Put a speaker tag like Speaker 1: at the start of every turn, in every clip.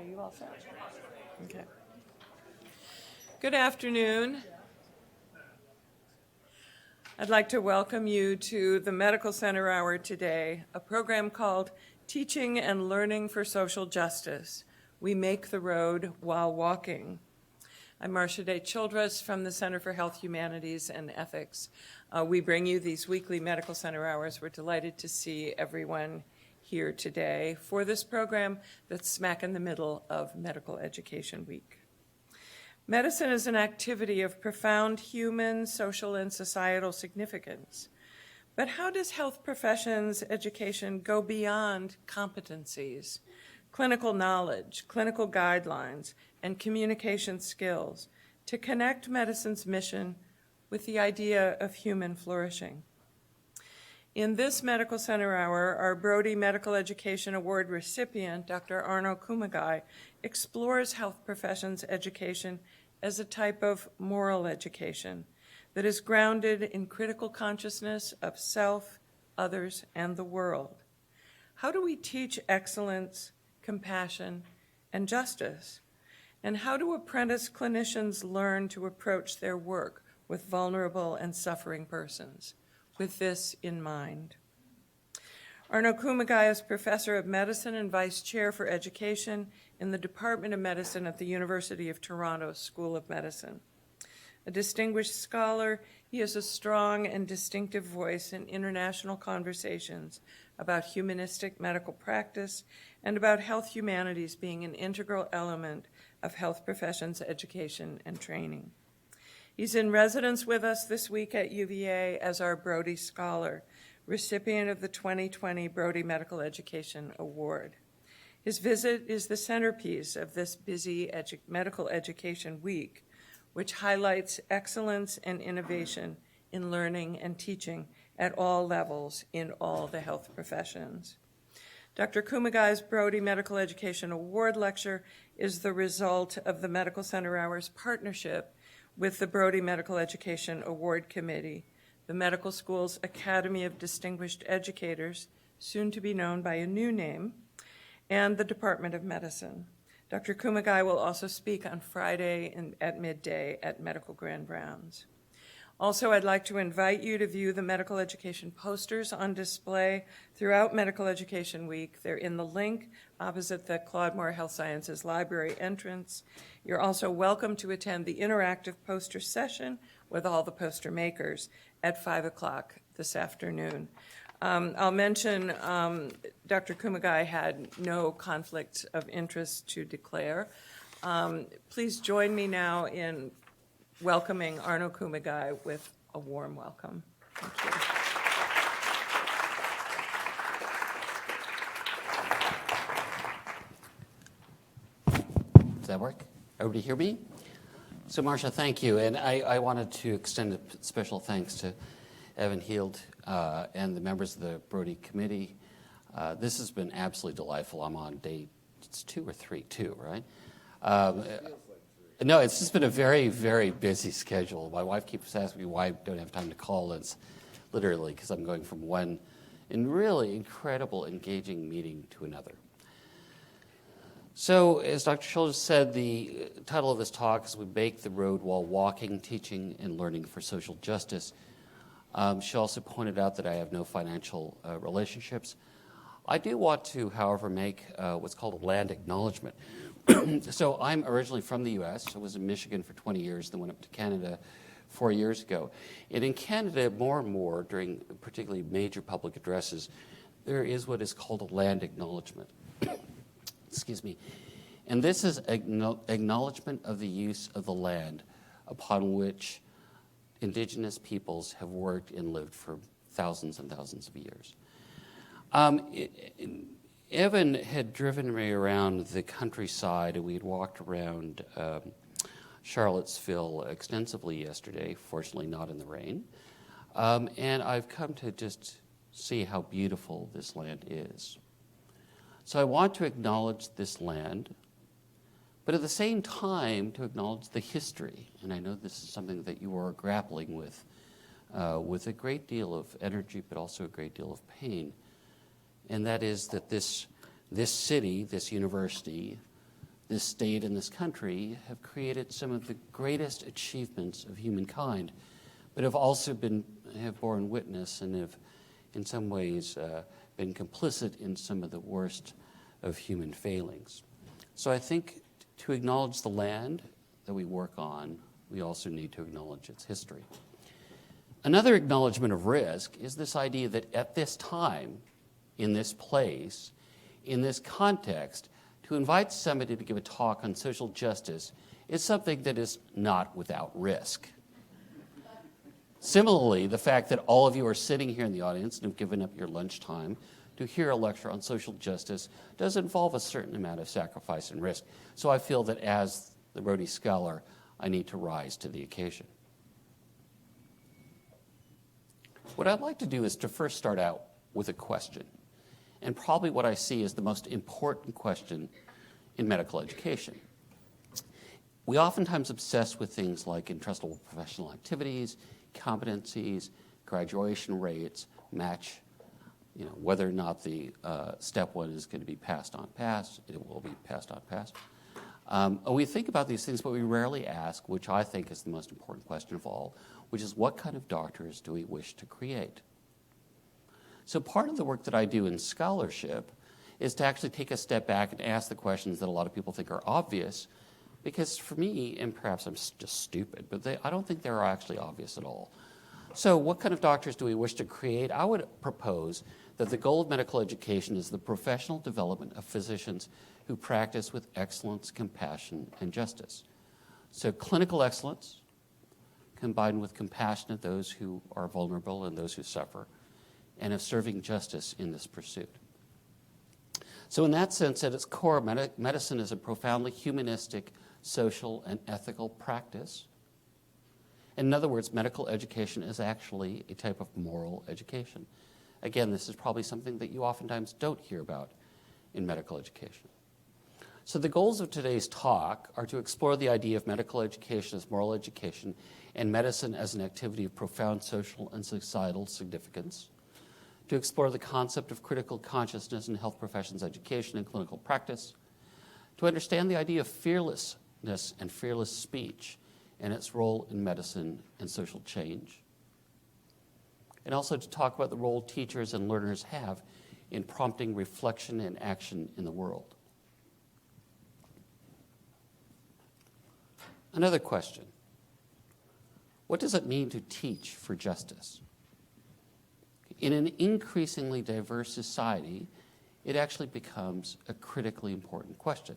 Speaker 1: Okay, you all set? Okay. Good afternoon. I'd like to welcome you to the Medical Center Hour today, a program called Teaching and Learning for Social Justice. We make the road while walking. I'm Marcia Day Childress from the Center for Health, Humanities, and Ethics. We bring you these weekly Medical Center Hours. We're delighted to see everyone here today for this program that's smack in the middle of Medical Education Week. Medicine is an activity of profound human, social, and societal significance. But how does health professions education go beyond competencies, clinical knowledge, clinical guidelines, and communication skills to connect medicine's mission with the idea of human flourishing? In this Medical Center Hour, our Brodie Medical Education Award recipient, Dr. Arno Kumagai, explores health professions education as a type of moral education that is grounded in critical consciousness of self, others, and the world. How do we teach excellence, compassion, and justice? And how do apprentice clinicians learn to approach their work with vulnerable and suffering persons? With this in mind. Arno Kumagai is Professor of Medicine and Vice Chair for Education in the Department of Medicine at the University of Toronto School of Medicine. A distinguished scholar, he has a strong and distinctive voice in international conversations about humanistic medical practice and about health humanities being an integral element of health professions education and training. He's in residence with us this week at UVA as our Brodie Scholar, recipient of the 2020 Brodie Medical Education Award. His visit is the centerpiece of this busy medical education week, which highlights excellence and innovation in learning and teaching at all levels in all the health professions. Dr. Kumagai's Brodie Medical Education Award lecture is the result of the Medical Center Hours partnership with the Brodie Medical Education Award Committee, the medical school's Academy of Distinguished Educators, soon to be known by a new name, and the Department of Medicine. Dr. Kumagai will also speak on Friday at midday at Medical Grand Rounds. Also, I'd like to invite you to view the medical education posters on display throughout Medical Education Week. They're in the link opposite the Claude Moore Health Sciences Library entrance. You're also welcome to attend the interactive poster session with all the poster makers at 5 o'clock this afternoon. I'll mention Dr. Kumagai had no conflict of interest to declare. Please join me now in welcoming Arno Kumagai with a warm welcome. Thank
Speaker 2: you. Does that work? Everybody hear me? So, Marcia, thank you. And I wanted to extend a special thanks to Evan Heald and the members of the Brodie Committee. This has been absolutely delightful. I'm on day, it's 2 or 3, 2, right? No, it's just been a very, very busy schedule. My wife keeps asking me why I don't have time to call. It's literally because I'm going from one really incredible, engaging meeting to another. So, as Dr. Childress said, the title of this talk is We Make the Road While Walking, Teaching and Learning for Social Justice. She also pointed out that I have no financial relationships. I do want to, however, make what's called a land acknowledgement. So I'm originally from the U.S. I was in Michigan for 20 years, then went up to Canada 4 years ago. And in Canada, more and more, during particularly major public addresses, there is what is called a land acknowledgement. Excuse me. And this is acknowledgement of the use of the land upon which indigenous peoples have worked and lived for thousands and thousands of years. Evan had driven me around the countryside, and we had walked around Charlottesville extensively yesterday, fortunately not in the rain. And I've come to just see how beautiful this land is. So I want to acknowledge this land, but at the same time to acknowledge the history. And I know this is something that you are grappling with a great deal of energy, but also a great deal of pain. And that is that this city, this university, this state and this country have created some of the greatest achievements of humankind, but have also have borne witness and have, in some ways, been complicit in some of the worst of human failings. So I think to acknowledge the land that we work on, we also need to acknowledge its history. Another acknowledgement of risk is this idea that at this time, in this place, in this context, to invite somebody to give a talk on social justice is something that is not without risk. Similarly, the fact that all of you are sitting here in the audience and have given up your lunchtime to hear a lecture on social justice does involve a certain amount of sacrifice and risk. So I feel that as the Brodie Scholar, I need to rise to the occasion. What I'd like to do is to first start out with a question, and probably what I see as the most important question in medical education. We oftentimes obsess with things like entrustable professional activities, competencies, graduation rates, match, whether or not the step one is going to be passed on pass, it will be passed on pass. We think about these things, but we rarely ask, which I think is the most important question of all, which is what kind of doctors do we wish to create? So part of the work that I do in scholarship is to actually take a step back and ask the questions that a lot of people think are obvious, because for me, and perhaps I'm just stupid, but I don't think they're actually obvious at all. So what kind of doctors do we wish to create? I would propose that the goal of medical education is the professional development of physicians who practice with excellence, compassion, and justice. So clinical excellence combined with compassion of those who are vulnerable and those who suffer, and of serving justice in this pursuit. So in that sense, at its core, medicine is a profoundly humanistic, social, and ethical practice. In other words, medical education is actually a type of moral education. Again, this is probably something that you oftentimes don't hear about in medical education. So the goals of today's talk are to explore the idea of medical education as moral education and medicine as an activity of profound social and societal significance, to explore the concept of critical consciousness in health professions education and clinical practice, to understand the idea of fearlessness and fearless speech and its role in medicine and social change, and also to talk about the role teachers and learners have in prompting reflection and action in the world. Another question: what does it mean to teach for justice? In an increasingly diverse society, it actually becomes a critically important question.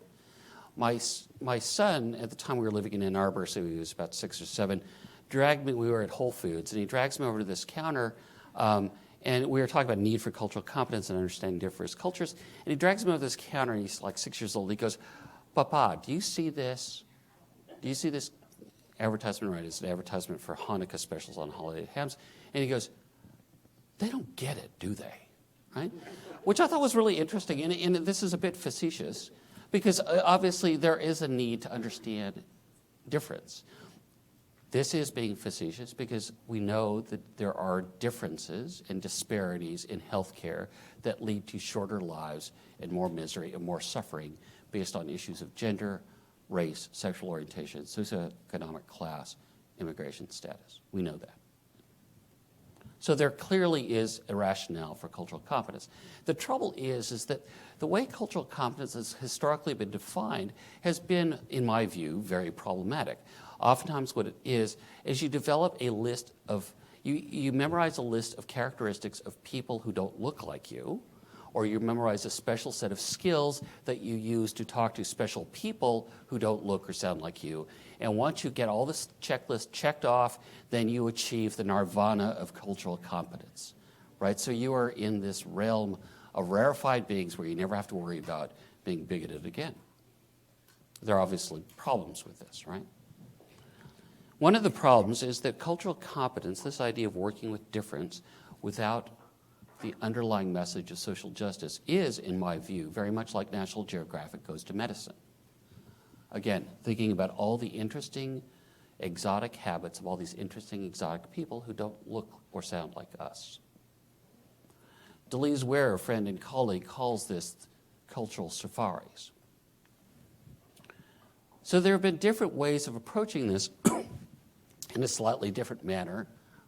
Speaker 2: My son, at the time we were living in Ann Arbor, so he was about 6 or 7, dragged me, we were at Whole Foods, and he drags me over to this counter, and we were talking about need for cultural competence and understanding diverse cultures, and he drags me over to this counter, and he's like 6 years old. He goes, "Papa, do you see this? Do you see this advertisement?" Right, it's an advertisement for Hanukkah specials on holiday hams. And he goes, "They don't get it, do they?" Right? Which I thought was really interesting. And this is a bit facetious, because obviously there is a need to understand difference. This is being facetious because we know that there are differences and disparities in healthcare that lead to shorter lives and more misery and more suffering based on issues of gender, race, sexual orientation, socioeconomic class, immigration status. We know that. So there clearly is a rationale for cultural competence. The trouble is that the way cultural competence has historically been defined has been, in my view, very problematic. Oftentimes what it is you develop a list of, you memorize a list of characteristics of people who don't look like you, or you memorize a special set of skills that you use to talk to special people who don't look or sound like you. And once you get all this checklist checked off, then you achieve the nirvana of cultural competence, right? So you are in this realm of rarefied beings where you never have to worry about being bigoted again. There are obviously problems with this, right? One of the problems is that cultural competence, this idea of working with difference without the underlying message of social justice, is, in my view, very much like National Geographic goes to medicine. Again, thinking about all the interesting, exotic habits of all these interesting, exotic people who don't look or sound like us. Deleuze Ware, a friend and colleague, calls this cultural safaris. So there have been different ways of approaching this in a slightly different manner,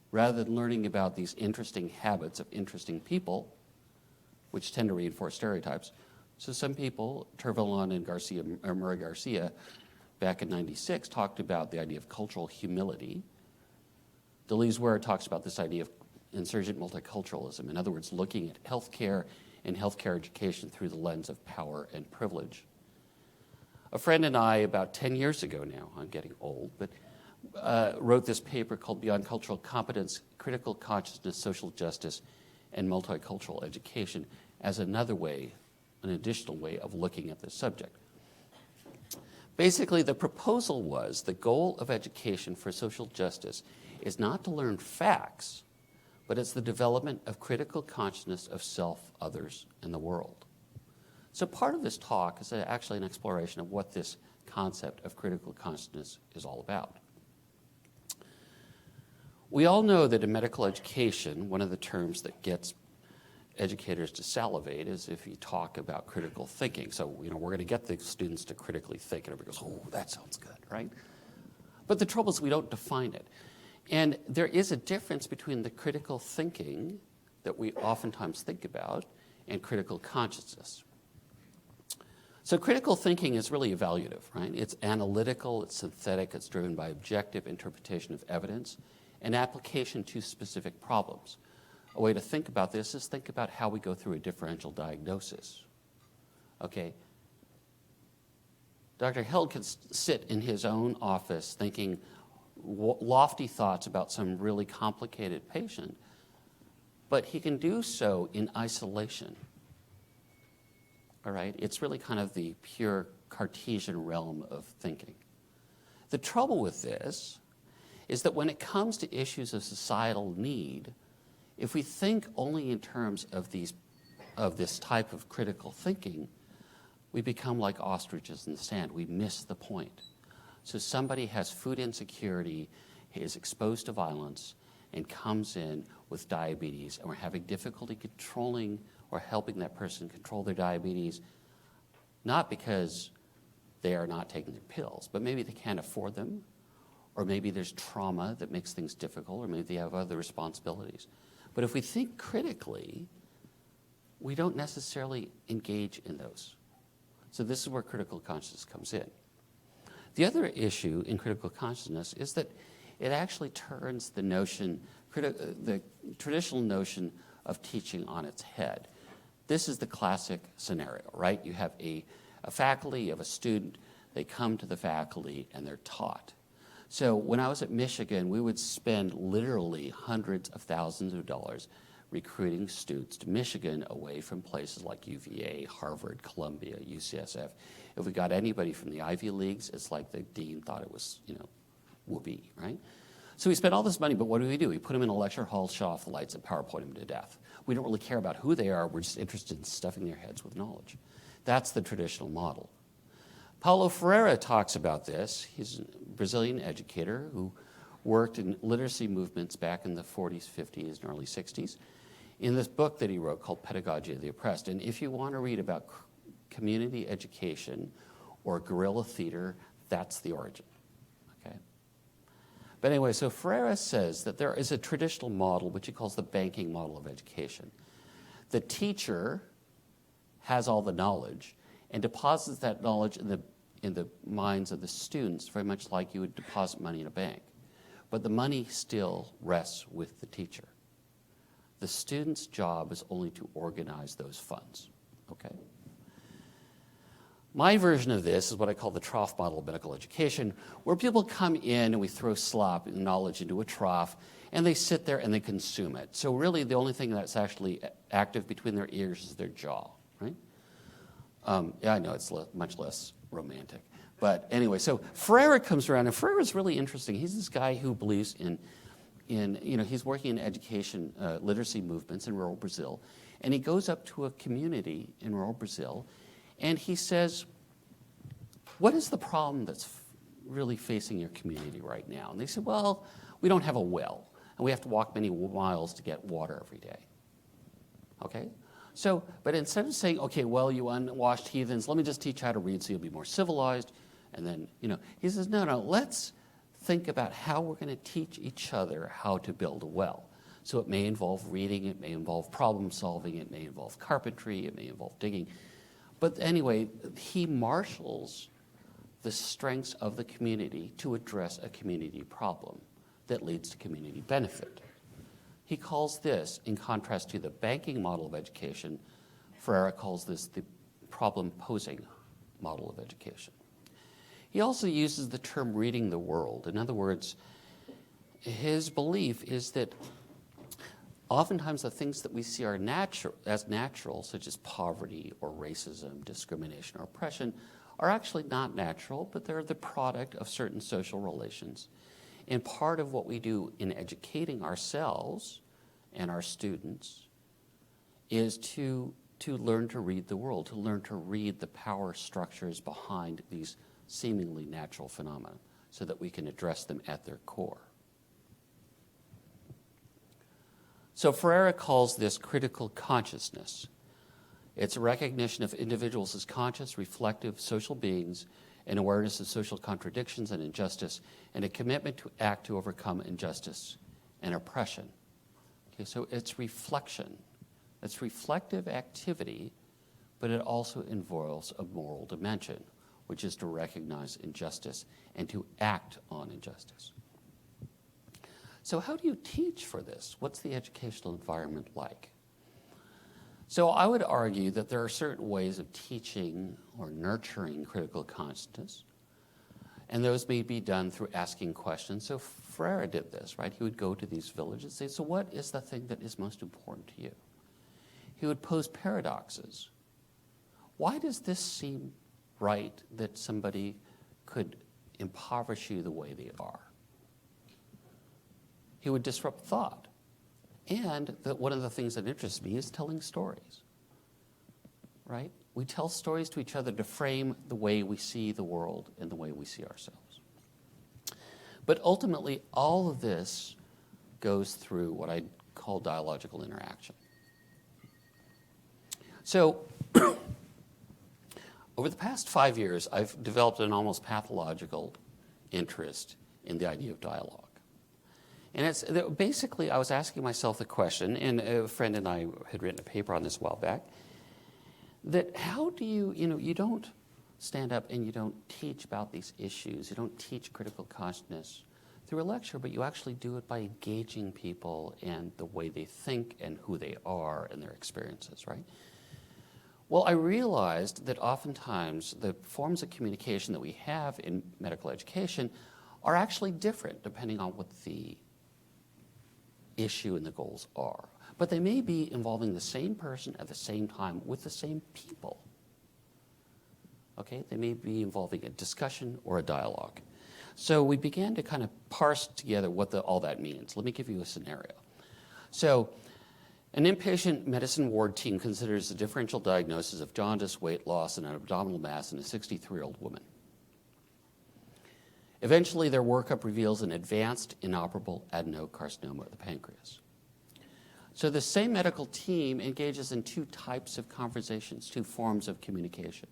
Speaker 2: rather than learning about these interesting habits of interesting people, which tend to reinforce stereotypes. So some people, Tervalon and Murray Garcia, back in '96, talked about the idea of cultural humility. Deleuze Ware talks about this idea of insurgent multiculturalism. In other words, looking at healthcare and healthcare education through the lens of power and privilege. A friend and I, about 10 years ago now, I'm getting old, but wrote this paper called Beyond Cultural Competence, Critical Consciousness, Social Justice, and Multicultural Education as another way, an additional way of looking at this subject. Basically, the proposal was the goal of education for social justice is not to learn facts, but it's the development of critical consciousness of self, others, and the world. So part of this talk is actually an exploration of what this concept of critical consciousness is all about. We all know that in medical education, one of the terms that gets educators to salivate is if you talk about critical thinking. So, we're going to get the students to critically think, and everybody goes, oh, that sounds good, right? But the trouble is we don't define it. And there is a difference between the critical thinking that we oftentimes think about and critical consciousness. So critical thinking is really evaluative, right? It's analytical, it's synthetic, it's driven by objective interpretation of evidence and application to specific problems. A way to think about this is think about how we go through a differential diagnosis. Okay? Dr. Held can sit in his own office thinking lofty thoughts about some really complicated patient, but he can do so in isolation. All right? It's really kind of the pure Cartesian realm of thinking. The trouble with this is that when it comes to issues of societal need, if we think only in terms of this type of critical thinking, we become like ostriches in the sand. We miss the point. So somebody has food insecurity, is exposed to violence, and comes in with diabetes, and we're having difficulty controlling or helping that person control their diabetes, not because they are not taking their pills, but maybe they can't afford them, or maybe there's trauma that makes things difficult, or maybe they have other responsibilities. But if we think critically, we don't necessarily engage in those. So this is where critical consciousness comes in. The other issue in critical consciousness is that it actually turns the notion, the traditional notion of teaching on its head. This is the classic scenario, right? You have a faculty, you have a student, they come to the faculty and they're taught. So when I was at Michigan, we would spend literally hundreds of thousands of dollars recruiting students to Michigan away from places like UVA, Harvard, Columbia, UCSF. If we got anybody from the Ivy Leagues, it's like the dean thought it was, whoopee, right? So we spent all this money, but what do? We put them in a lecture hall, shut off the lights, and PowerPoint them to death. We don't really care about who they are. We're just interested in stuffing their heads with knowledge. That's the traditional model. Paulo Freire talks about this. He's a Brazilian educator who worked in literacy movements back in the 40s, 50s, and early 60s in this book that he wrote called Pedagogy of the Oppressed. And if you want to read about community education or guerrilla theater, that's the origin. Okay? But anyway, so Freire says that there is a traditional model, which he calls the banking model of education. The teacher has all the knowledge and deposits that knowledge in the minds of the students, very much like you would deposit money in a bank. But the money still rests with the teacher. The student's job is only to organize those funds. Okay? My version of this is what I call the trough model of medical education, where people come in and we throw slop and knowledge into a trough, and they sit there and they consume it. So really the only thing that's actually active between their ears is their jaw, right? Yeah, I know it's much less romantic. But anyway, so Freire comes around, and Freire is really interesting. He's this guy who believes in he's working in education, literacy movements in rural Brazil, and he goes up to a community in rural Brazil, and he says, what is the problem that's really facing your community right now? And they said, well, we don't have a well, and we have to walk many miles to get water every day. Okay? So, but instead of saying, okay, well, you unwashed heathens, let me just teach you how to read so you'll be more civilized And then, he says, no, let's think about how we're going to teach each other how to build a well. So it may involve reading, it may involve problem solving, it may involve carpentry, it may involve digging. But anyway, he marshals the strengths of the community to address a community problem that leads to community benefit. He calls this, in contrast to the banking model of education, Freire calls this the problem-posing model of education. He also uses the term reading the world. In other words, his belief is that oftentimes the things that we see are natural, such as poverty or racism, discrimination, or oppression, are actually not natural, but they're the product of certain social relations. And part of what we do in educating ourselves and our students is to learn to read the world, to learn to read the power structures behind these seemingly natural phenomena so that we can address them at their core. So Freire calls this critical consciousness. It's a recognition of individuals as conscious, reflective social beings, an awareness of social contradictions and injustice, and a commitment to act to overcome injustice and oppression. Okay, so it's reflection. It's reflective activity, but it also involves a moral dimension, which is to recognize injustice and to act on injustice. So how do you teach for this? What's the educational environment like? So I would argue that there are certain ways of teaching or nurturing critical consciousness, and those may be done through asking questions. So Freire did this, right? He would go to these villages and say, so what is the thing that is most important to you? He would pose paradoxes. Why does this seem right that somebody could impoverish you the way they are? He would disrupt thought. And one of the things that interests me is telling stories, right? We tell stories to each other to frame the way we see the world and the way we see ourselves. But ultimately, all of this goes through what I call dialogical interaction. So over the past 5 years, I've developed an almost pathological interest in the idea of dialogue. And it's basically, I was asking myself the question, and a friend and I had written a paper on this a while back, that how do you don't stand up and you don't teach about these issues, you don't teach critical consciousness through a lecture, but you actually do it by engaging people and the way they think and who they are and their experiences, right? Well, I realized that oftentimes the forms of communication that we have in medical education are actually different depending on what the issue and the goals are. But they may be involving the same person at the same time with the same people. Okay? They may be involving a discussion or a dialogue. So we began to kind of parse together what all that means. Let me give you a scenario. So an inpatient medicine ward team considers the differential diagnosis of jaundice, weight loss, and an abdominal mass in a 63-year-old woman. Eventually, their workup reveals an advanced, inoperable adenocarcinoma of the pancreas. So the same medical team engages in two types of conversations, two forms of communication.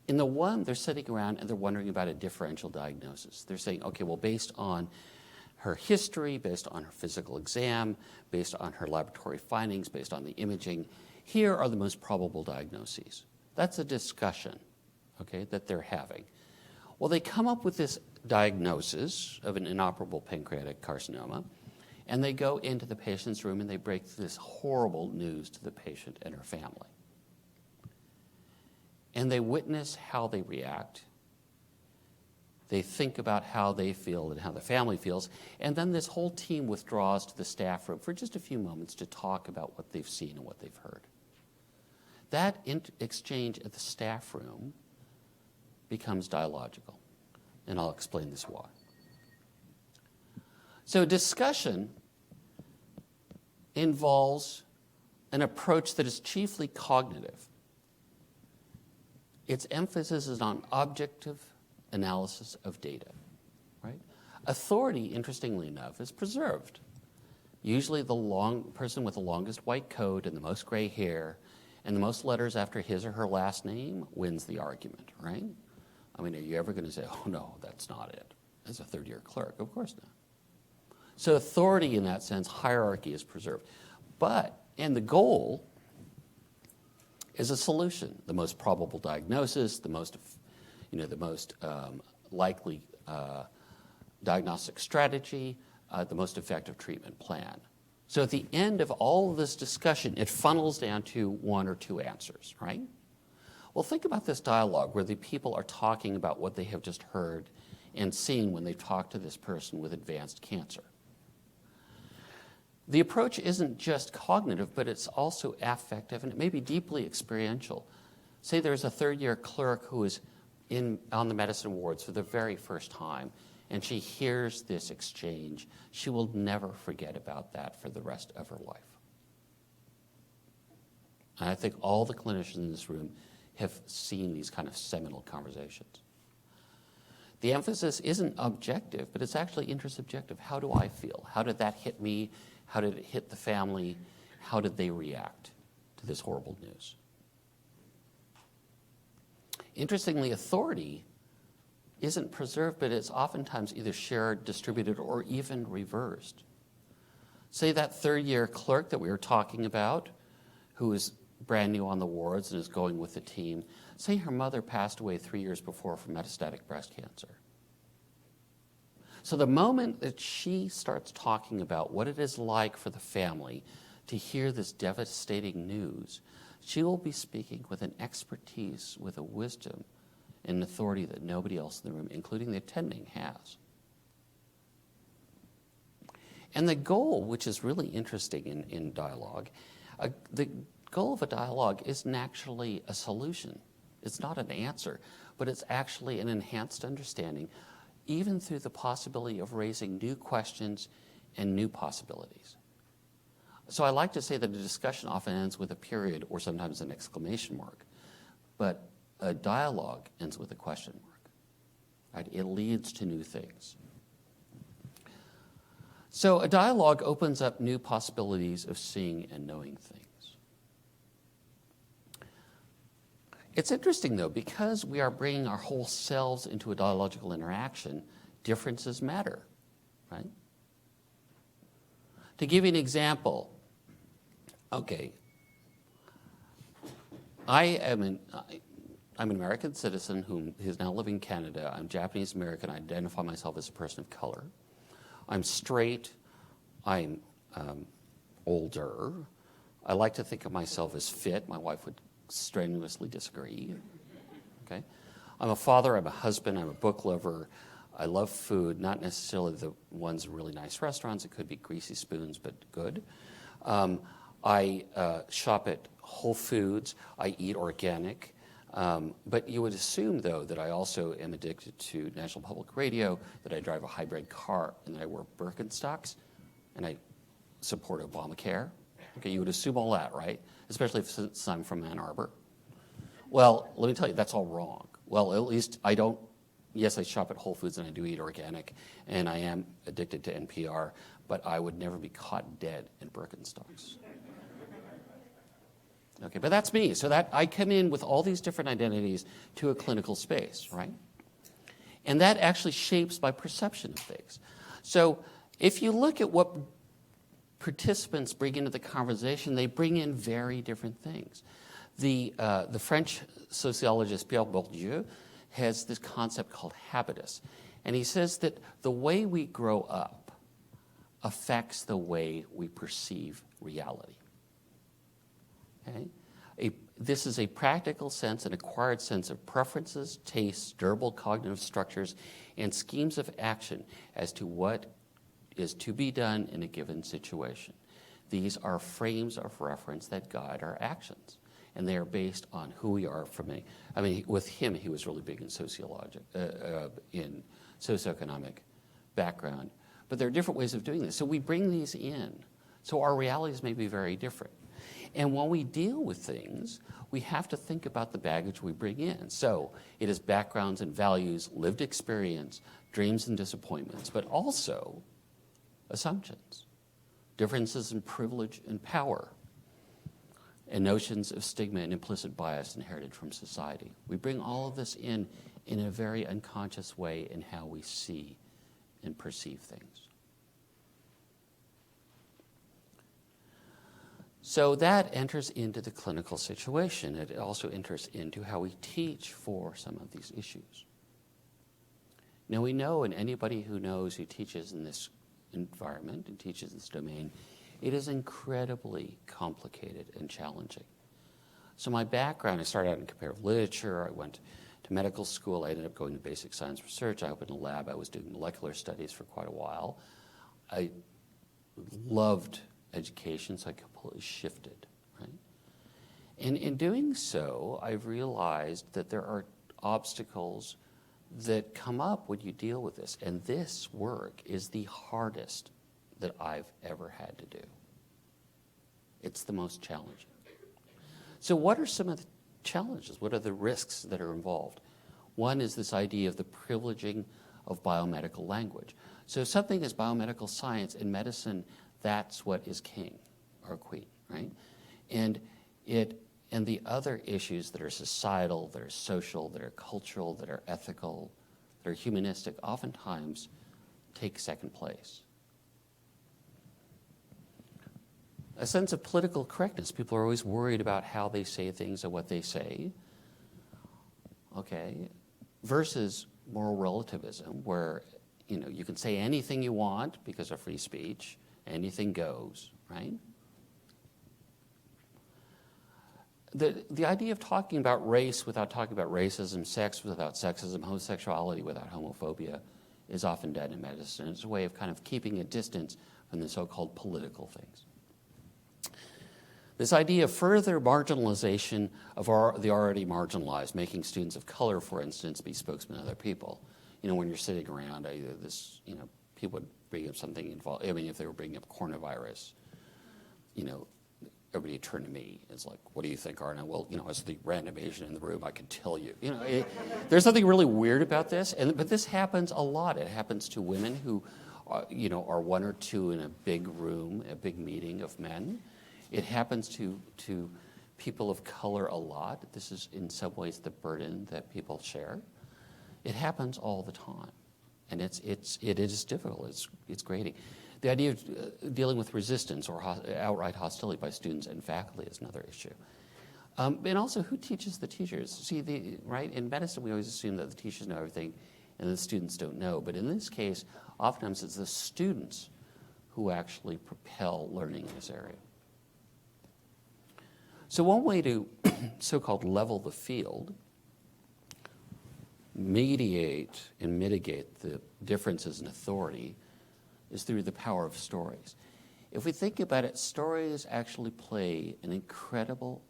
Speaker 2: In the one, they're sitting around and they're wondering about a differential diagnosis. They're saying, okay, well, based on her history, based on her physical exam, based on her laboratory findings, based on the imaging, here are the most probable diagnoses. That's a discussion, okay, that they're having. Well, they come up with this diagnosis of an inoperable pancreatic carcinoma, and they go into the patient's room and they break this horrible news to the patient and her family. And they witness how they react. They think about how they feel and how the family feels, and then this whole team withdraws to the staff room for just a few moments to talk about what they've seen and what they've heard. That exchange at the staff room becomes dialogical, and I'll explain this why. So discussion involves an approach that is chiefly cognitive. Its emphasis is on objective analysis of data, right? Authority, interestingly enough, is preserved. Usually the person with the longest white coat and the most gray hair and the most letters after his or her last name wins the argument, right? I mean, are you ever going to say, oh, no, that's not it, as a third-year clerk? Of course not. So authority in that sense, hierarchy is preserved. And the goal is a solution, the most probable diagnosis, the most likely diagnostic strategy, the most effective treatment plan. So at the end of all of this discussion, it funnels down to one or two answers, right? Well, think about this dialogue where the people are talking about what they have just heard and seen when they've talked to this person with advanced cancer. The approach isn't just cognitive, but it's also affective, and it may be deeply experiential. Say there's a third-year clerk who is on the medicine wards for the very first time, and she hears this exchange. She will never forget about that for the rest of her life. And I think all the clinicians in this room have seen these kind of seminal conversations. The emphasis isn't objective, but it's actually intersubjective. How do I feel? How did that hit me? How did it hit the family? How did they react to this horrible news? Interestingly, authority isn't preserved, but it's oftentimes either shared, distributed, or even reversed. Say that third-year clerk that we were talking about, who is brand new on the wards and is going with the team, say her mother passed away 3 years before from metastatic breast cancer. So the moment that she starts talking about what it is like for the family to hear this devastating news, she will be speaking with an expertise, with a wisdom and an authority that nobody else in the room, including the attending, has. And the goal, which is really interesting in dialogue, the goal of a dialogue isn't actually a solution. It's not an answer, but it's actually an enhanced understanding, even through the possibility of raising new questions and new possibilities. So I like to say that a discussion often ends with a period or sometimes an exclamation mark, but a dialogue ends with a question mark. Right? It leads to new things. So a dialogue opens up new possibilities of seeing and knowing things. It's interesting, though, because we are bringing our whole selves into a dialogical interaction, differences matter, right? To give you an example, okay, I'm an American citizen who is now living in Canada. I'm Japanese American. I identify myself as a person of color. I'm straight. I'm older. I like to think of myself as fit. My wife would strenuously disagree. Okay, I'm a father. I'm a husband. I'm a book lover. I love food, not necessarily the ones in really nice restaurants. It could be greasy spoons, but good. I shop at Whole Foods. I eat organic. But you would assume, though, that I also am addicted to National Public Radio, that I drive a hybrid car, and that I wear Birkenstocks, and I support Obamacare. Okay, you would assume all that, right? Especially since I'm from Ann Arbor. Well, let me tell you, that's all wrong. Well, at least I don't. Yes, I shop at Whole Foods and I do eat organic, and I am addicted to NPR, but I would never be caught dead in Birkenstocks. Okay, but that's me. So that I come in with all these different identities to a clinical space, right? And that actually shapes my perception of things. So if you look at what participants bring into the conversation, they bring in very different things. The French sociologist Pierre Bourdieu has this concept called habitus. And he says that the way we grow up affects the way we perceive reality. Okay? This is a practical sense, an acquired sense of preferences, tastes, durable cognitive structures, and schemes of action as to what is to be done in a given situation. These are frames of reference that guide our actions, and they are based on who we are from with him, he was really big in in socioeconomic background. But there are different ways of doing this. So we bring these in. So our realities may be very different. And when we deal with things, we have to think about the baggage we bring in. So it is backgrounds and values, lived experience, dreams and disappointments, but also assumptions, differences in privilege and power, and notions of stigma and implicit bias inherited from society. We bring all of this in in a very unconscious way in how we see and perceive things. So that enters into the clinical situation. It also enters into how we teach for some of these issues. Now we know, and anybody who knows who teaches in this environment and teaches this domain, it is incredibly complicated and challenging. So my background, I started out in comparative literature, I went to medical school, I ended up going to basic science research, I opened a lab, I was doing molecular studies for quite a while. I loved education, so I completely shifted, right? And in doing so, I've realized that there are obstacles that come up when you deal with this, and this work is the hardest that I've ever had to do. It's the most challenging. So what are some of the challenges? What are the risks that are involved? One is this idea of the privileging of biomedical language. So if something is biomedical science in medicine, that's what is king or queen, right? And the other issues that are societal, that are social, that are cultural, that are ethical, that are humanistic, oftentimes take second place. A sense of political correctness. People are always worried about how they say things and what they say, okay, versus moral relativism, where you can say anything you want because of free speech, anything goes, right? The idea of talking about race without talking about racism, sex without sexism, homosexuality without homophobia is often done in medicine. It's a way of kind of keeping a distance from the so-called political things. This idea of further marginalization of the already marginalized, making students of color, for instance, be spokesmen of other people. When you're sitting around, people would bring up something involved. I mean, if they were bringing up coronavirus, everybody would turn to me. It's like, what do you think, Arno? Well, as the random Asian in the room, I can tell you. There's something really weird about this, but this happens a lot. It happens to women who, are one or two in a big room, a big meeting of men. It happens to people of color a lot. This is, in some ways, the burden that people share. It happens all the time, and it is difficult. It's grating. The idea of dealing with resistance or outright hostility by students and faculty is another issue. And also, who teaches the teachers? See, right, in medicine, we always assume that the teachers know everything and the students don't know. But in this case, oftentimes it's the students who actually propel learning in this area. So one way to so-called level the field, mediate and mitigate the differences in authority, is through the power of stories. If we think about it, stories actually play an incredible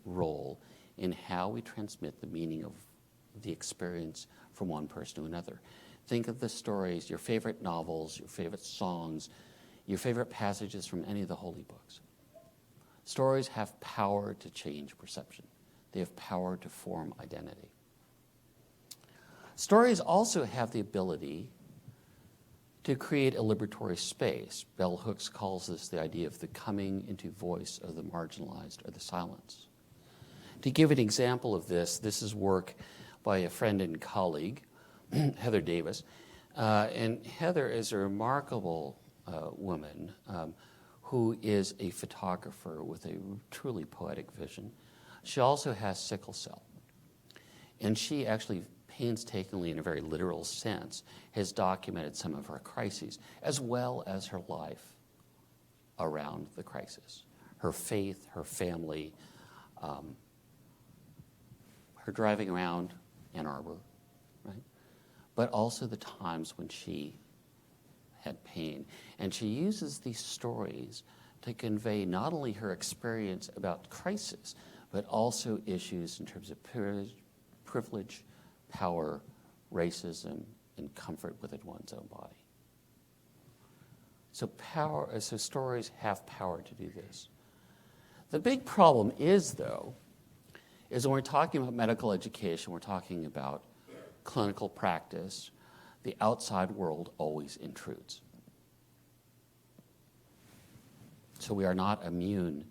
Speaker 2: role in how we transmit the meaning of the experience from one person to another. Think of the stories, your favorite novels, your favorite songs, your favorite passages from any of the holy books. Stories have power to change perception. They have power to form identity. Stories also have the ability to create a liberatory space. Bell Hooks calls this the idea of the coming into voice of the marginalized or the silenced. To give an example of this is work by a friend and colleague, Heather Davis. And Heather is a remarkable woman who is a photographer with a truly poetic vision. She also has sickle cell. And she actually painstakingly, in a very literal sense, has documented some of her crises, as well as her life around the crisis. Her faith, her family, her driving around Ann Arbor, right? But also the times when she had pain. And she uses these stories to convey not only her experience about crisis, but also issues in terms of privilege, power, racism, and comfort within one's own body. So stories have power to do this. The big problem is, though, is when we're talking about medical education, we're talking about clinical practice, the outside world always intrudes. So we are not immune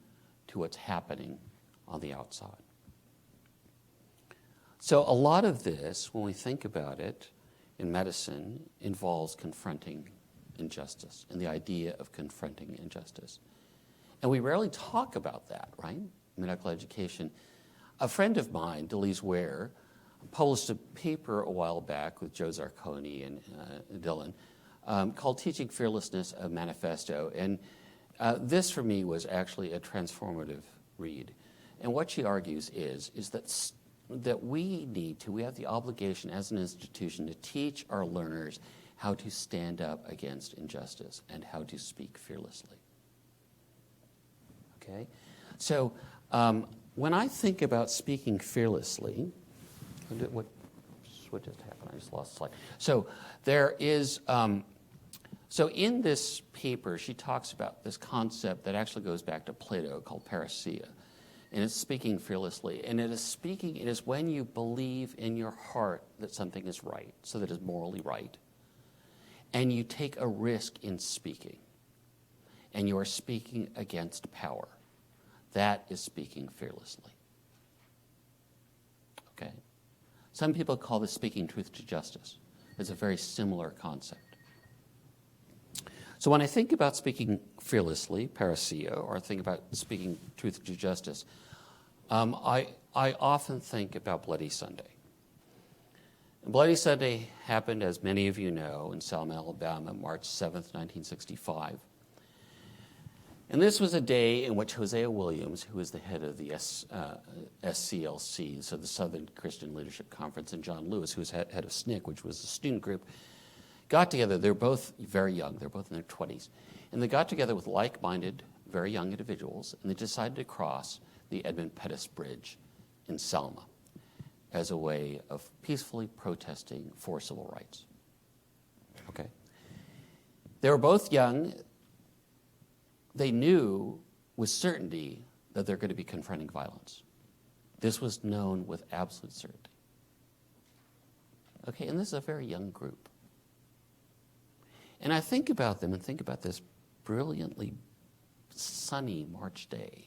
Speaker 2: to what's happening on the outside. So a lot of this, when we think about it in medicine, involves confronting injustice and the idea of confronting injustice. And we rarely talk about that, right? Medical education. A friend of mine, Delise Ware, published a paper a while back with Joe Zarconi and Dylan called Teaching Fearlessness, a Manifesto. And this, for me, was actually a transformative read. And what she argues is that we have the obligation as an institution to teach our learners how to stand up against injustice and how to speak fearlessly. Okay? So when I think about speaking fearlessly, what just happened? I just lost the slide. So there is, so in this paper, she talks about this concept that actually goes back to Plato called parousia. And it's speaking fearlessly. And it is when you believe in your heart that something is right, so that it's morally right. And you take a risk in speaking. And you are speaking against power. That is speaking fearlessly. Okay? Some people call this speaking truth to justice. It's a very similar concept. So when I think about speaking fearlessly, parousia, or I think about speaking truth to justice, I often think about Bloody Sunday. And Bloody Sunday happened, as many of you know, in Selma, Alabama, March 7th, 1965. And this was a day in which Hosea Williams, who was the head of the SCLC, so the Southern Christian Leadership Conference, and John Lewis, who was head of SNCC, which was a student group, got together. They're both very young. They're both in their 20s. And they got together with like-minded, very young individuals, and they decided to cross the Edmund Pettus Bridge in Selma as a way of peacefully protesting for civil rights. Okay? They were both young. They knew with certainty that they're going to be confronting violence. This was known with absolute certainty. Okay, and this is a very young group. And I think about them and think about this brilliantly sunny March day.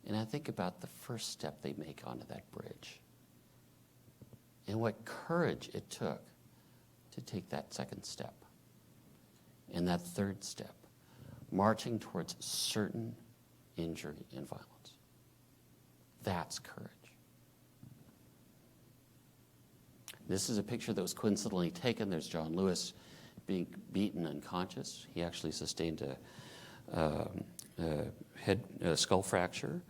Speaker 2: And I think about the first step they make onto that bridge. And what courage it took to take that second step. And that third step. Marching towards certain injury and violence. That's courage. This is a picture that was coincidentally taken. There's John Lewis being beaten unconscious. He actually sustained a skull fracture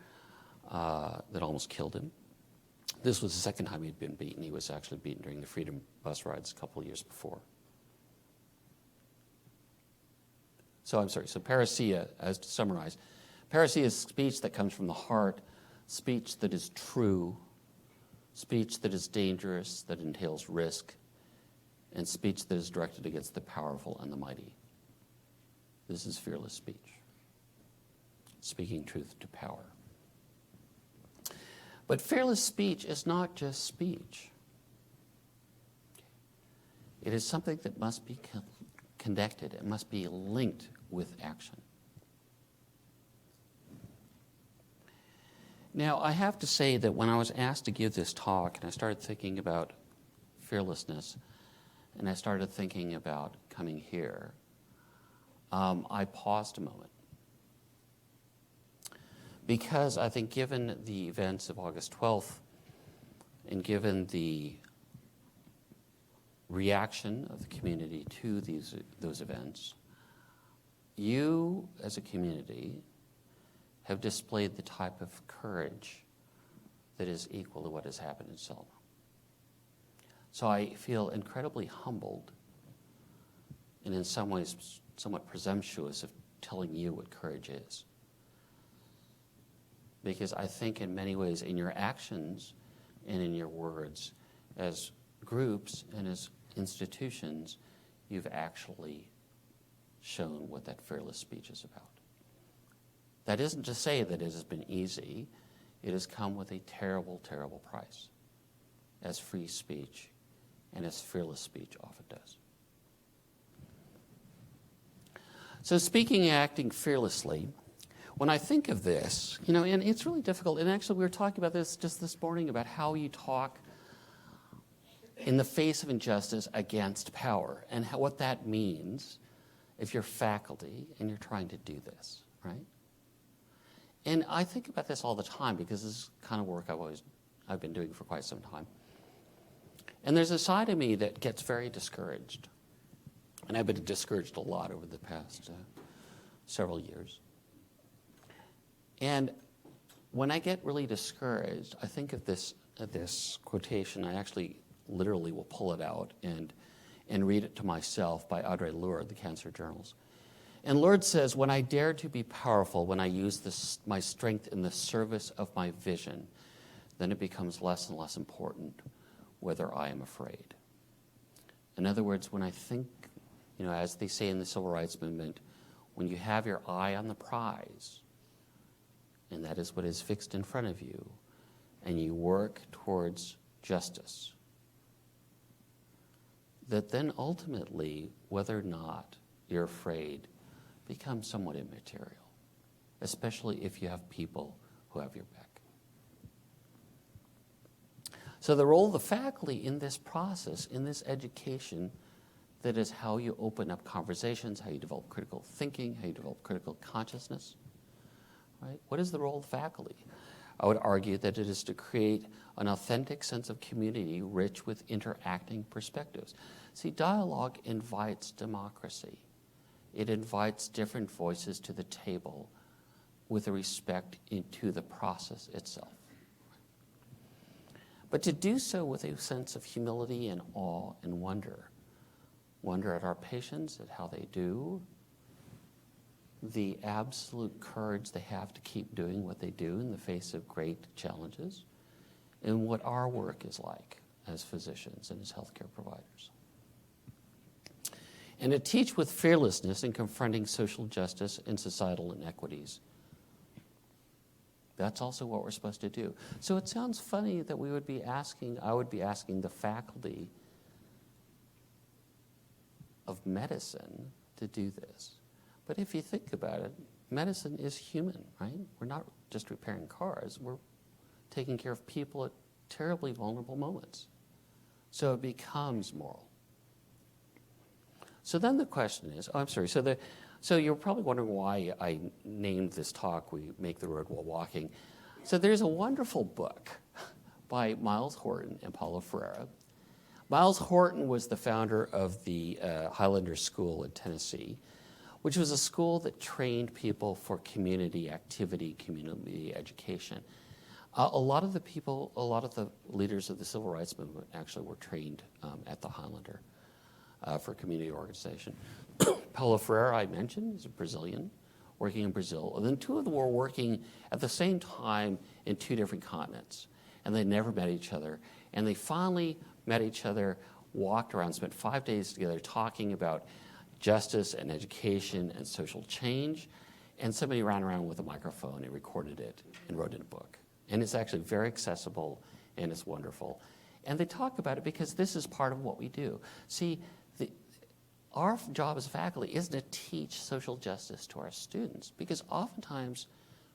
Speaker 2: that almost killed him. This was the second time he'd been beaten. He was actually beaten during the Freedom bus rides a couple of years before. So parousia, as to summarize, parousia is speech that comes from the heart, speech that is true, speech that is dangerous, that entails risk, and speech that is directed against the powerful and the mighty. This is fearless speech, speaking truth to power. But fearless speech is not just speech. It is something that must be connected. It must be linked with action. Now, I have to say that when I was asked to give this talk, and I started thinking about fearlessness, and I started thinking about coming here, I paused a moment. Because I think given the events of August 12th, and given the reaction of the community to those events, you as a community have displayed the type of courage that is equal to what has happened in Selma. So I feel incredibly humbled and in some ways somewhat presumptuous of telling you what courage is. Because I think in many ways in your actions and in your words as groups and as institutions, you've actually shown what that fearless speech is about. That isn't to say that it has been easy. It has come with a terrible, terrible price, as free speech and as fearless speech often does. So speaking and acting fearlessly, when I think of this, and it's really difficult, and actually we were talking about this just this morning about how you talk in the face of injustice against power and what that means if you're faculty and you're trying to do this, right? And I think about this all the time because this is the kind of work I've been doing for quite some time. And there's a side of me that gets very discouraged. And I've been discouraged a lot over the past several years. And when I get really discouraged, I think of this quotation. I actually literally will pull it out and read it to myself by Audre Lorde, the Cancer Journals. And Lorde says, when I dare to be powerful, when I use my strength in the service of my vision, then it becomes less and less important whether I am afraid. In other words, when I think, as they say in the civil rights movement, when you have your eye on the prize, and that is what is fixed in front of you, and you work towards justice, that then ultimately, whether or not you're afraid, becomes somewhat immaterial, especially if you have people who have your back. So the role of the faculty in this process, in this education, that is how you open up conversations, how you develop critical thinking, how you develop critical consciousness, right? What is the role of the faculty? I would argue that it is to create an authentic sense of community rich with interacting perspectives. See, dialogue invites democracy. It invites different voices to the table with a respect into the process itself. But to do so with a sense of humility and awe and wonder at our patients, at how they do, the absolute courage they have to keep doing what they do in the face of great challenges, and what our work is like as physicians and as healthcare providers. And to teach with fearlessness in confronting social justice and societal inequities. That's also what we're supposed to do. So it sounds funny that I would be asking the faculty of medicine to do this. But if you think about it, medicine is human, right? We're not just repairing cars. We're taking care of people at terribly vulnerable moments. So it becomes moral. So then the question is, so you're probably wondering why I named this talk, We Make the Road While Walking. So there's a wonderful book by Miles Horton and Paulo Freire. Miles Horton was the founder of the Highlander School in Tennessee, which was a school that trained people for community activity, community education. A lot of the leaders of the civil rights movement actually were trained at the Highlander for community organization. Paulo Freire, I mentioned, is a Brazilian, working in Brazil. And then two of them were working at the same time in two different continents. And they never met each other. And they finally met each other, walked around, spent 5 days together talking about justice and education and social change. And somebody ran around with a microphone and recorded it and wrote it in a book. And it's actually very accessible and it's wonderful. And they talk about it because this is part of what we do. See, our job as faculty isn't to teach social justice to our students, because oftentimes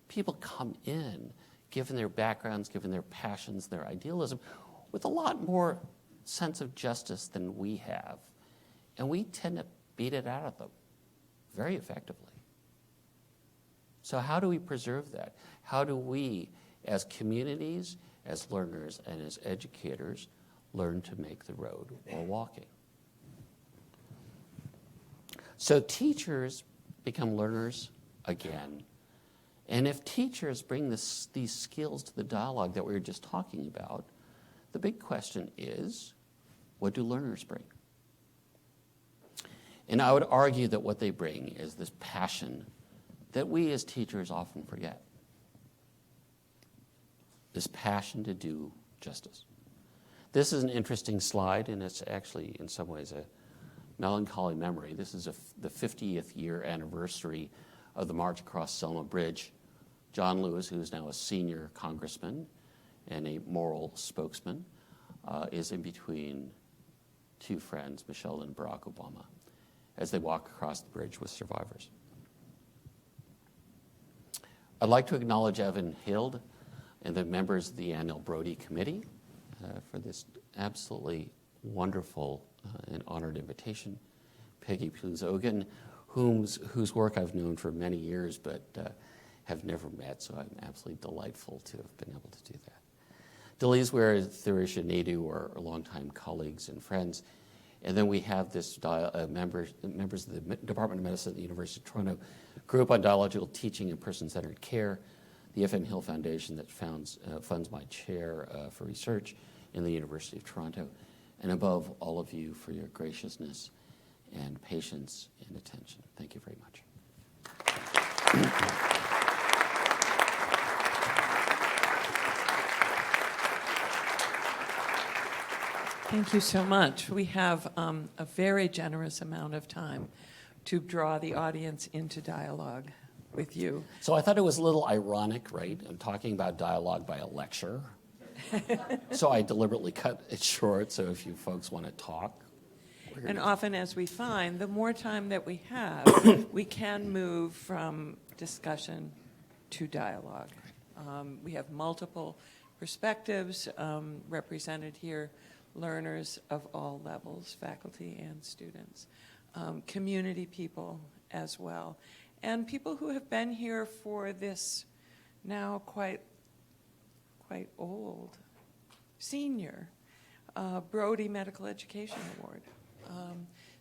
Speaker 2: people come in, given their backgrounds, given their passions, their idealism, with a lot more sense of justice than we have. And we tend to beat it out of them very effectively. So how do we preserve that? How do we, as communities, as learners, and as educators, learn to make the road while walking? So teachers become learners again. And if teachers bring these skills to the dialogue that we were just talking about, the big question is, what do learners bring? And I would argue that what they bring is this passion that we as teachers often forget. This passion to do justice. This is an interesting slide, and it's actually, in some ways, a melancholy memory. This is the 50th year anniversary of the March Across Selma Bridge. John Lewis, who is now a senior congressman and a moral spokesman, is in between two friends, Michelle and Barack Obama, as they walk across the bridge with survivors. I'd like to acknowledge Evan Hild and the members of the annual Brodie Committee for this absolutely wonderful and honored invitation. Peggy Punzogan, whose work I've known for many years but have never met, so I'm absolutely delightful to have been able to do that. Delise Ware, Thurisha Naidu are longtime colleagues and friends. And then we have this members of the Department of Medicine at the University of Toronto group on dialogical teaching and person-centered care, the FM Hill Foundation that funds my chair for research in the University of Toronto, and above all of you for your graciousness and patience and attention. Thank you very much.
Speaker 1: Thank you so much. We have a very generous amount of time to draw the audience into dialogue with you.
Speaker 2: So I thought it was a little ironic, right? I'm talking about dialogue by a lecture. So I deliberately cut it short, so if you folks want to talk.
Speaker 1: And often, as we find, the more time that we have, we can move from discussion to dialogue. We have multiple perspectives represented here, learners of all levels, faculty and students, community people as well, and people who have been here for this now quite old senior Brodie Medical Education Award.